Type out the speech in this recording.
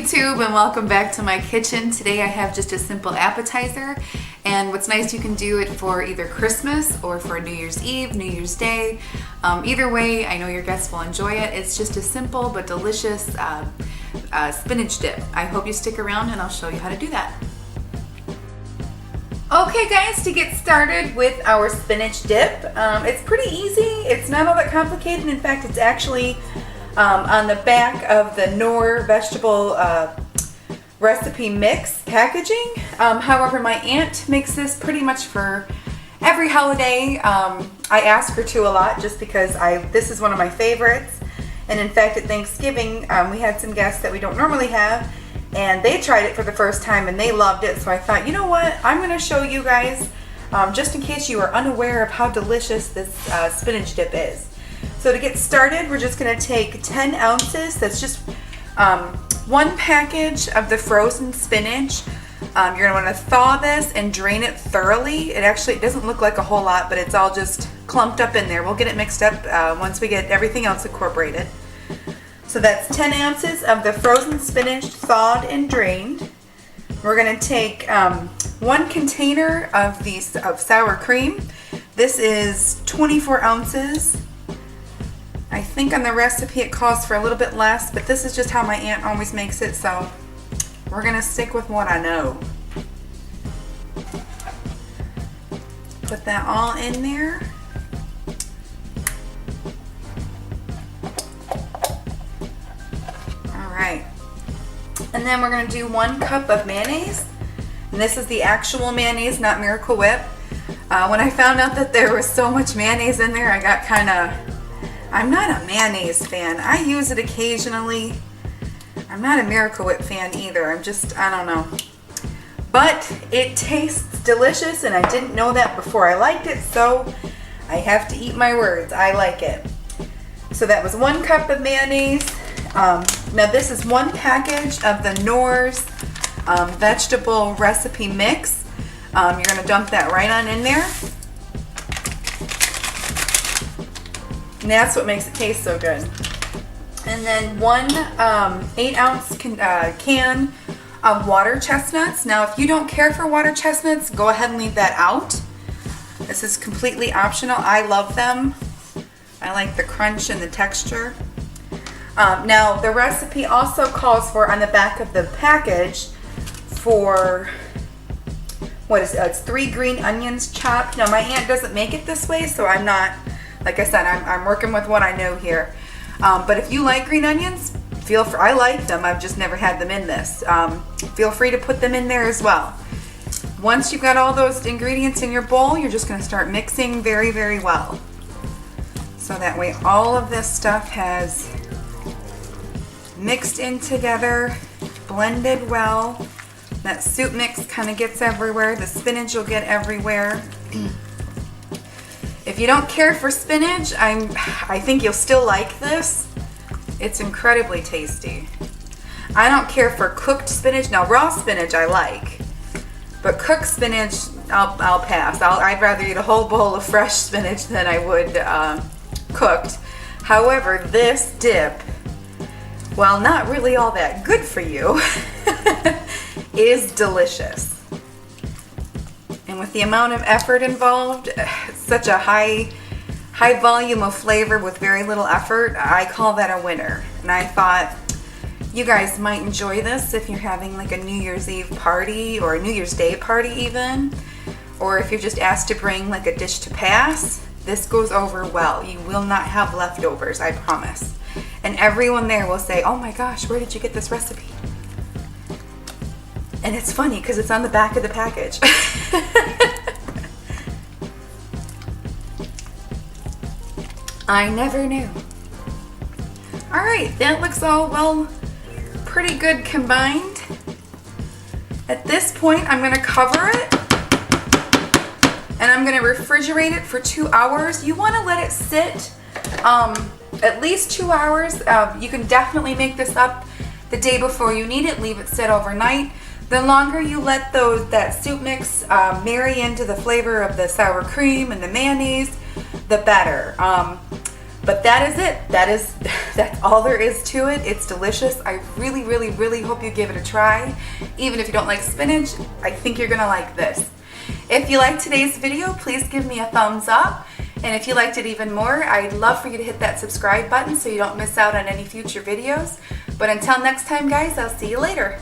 YouTube and welcome back to my kitchen. Today I have just a simple appetizer, and what's nice, you can do it for either Christmas or for New Year's Eve, New Year's Day. Either way, I know your guests will enjoy it. It's just a simple but delicious spinach dip. I hope you stick around and I'll show you how to do that. Okay guys, to get started with our spinach dip, it's pretty easy. It's not all that complicated. In fact, it's actually on the back of the Knorr vegetable recipe mix packaging. However, my aunt makes this pretty much for every holiday. I ask her to a lot just because this is one of my favorites. And in fact, at Thanksgiving, we had some guests that we don't normally have, and they tried it for the first time and they loved it. So I thought, you know what, I'm going to show you guys just in case you are unaware of how delicious this spinach dip is. So to get started, we're just going to take 10 ounces. That's just one package of the frozen spinach. You're going to want to thaw this and drain it thoroughly. It doesn't look like a whole lot, but it's all just clumped up in there. We'll get it mixed up once we get everything else incorporated. So that's 10 ounces of the frozen spinach thawed and drained. We're going to take one container of sour cream. This is 24 ounces. I think on the recipe it calls for a little bit less, but this is just how my aunt always makes it, so we're going to stick with what I know. Put that all in there. Alright. And then we're going to do 1 cup of mayonnaise. And this is the actual mayonnaise, not Miracle Whip. When I found out that there was so much mayonnaise in there, I got kind of... I'm not a mayonnaise fan. I use it occasionally. I'm not a Miracle Whip fan either. I don't know. But it tastes delicious, and I didn't know that before I liked it, so I have to eat my words. I like it. So that was 1 cup of mayonnaise. Now this is 1 package of the Knorr's vegetable recipe mix. You're going to dump that right on in there. And that's what makes it taste so good. And then 1 8-ounce can of water chestnuts. Now, if you don't care for water chestnuts, go ahead and leave that out. This is completely optional. I love them. I like the crunch and the texture. Now, the recipe also calls for, on the back of the package, for, what is it? It's 3 green onions chopped. Now, my aunt doesn't make it this way, so I'm not... Like I said, I'm working with what I know here. But if you like green onions, feel free. I like them. I've just never had them in this. Feel free to put them in there as well. Once you've got all those ingredients in your bowl, you're just going to start mixing very, very well. So that way all of this stuff has mixed in together, blended well. That soup mix kind of gets everywhere. The spinach will get everywhere. If you don't care for spinach, I think you'll still like this. It's incredibly tasty. I don't care for cooked spinach. Now, raw spinach I like, but cooked spinach, I'll pass. I'd rather eat a whole bowl of fresh spinach than I would cooked. However, this dip, while not really all that good for you, is delicious. And with the amount of effort involved, such a high volume of flavor with very little effort, I call that a winner. And I thought you guys might enjoy this if you're having like a New Year's Eve party or a New Year's Day party even, or if you're just asked to bring like a dish to pass. This goes over well. You will not have leftovers, I promise. And everyone there will say, oh my gosh, where did you get this recipe? And it's funny because it's on the back of the package. I never knew. Alright, that looks all, pretty good combined. At this point, I'm going to cover it. And I'm going to refrigerate it for 2 hours. You want to let it sit at least 2 hours. You can definitely make this up the day before you need it. Leave it sit overnight. The longer you let that soup mix marry into the flavor of the sour cream and the mayonnaise, the better. But that is it. That's all there is to it. It's delicious. I really, really, really hope you give it a try. Even if you don't like spinach, I think you're gonna like this. If you liked today's video, please give me a thumbs up. And if you liked it even more, I'd love for you to hit that subscribe button so you don't miss out on any future videos. But until next time, guys, I'll see you later.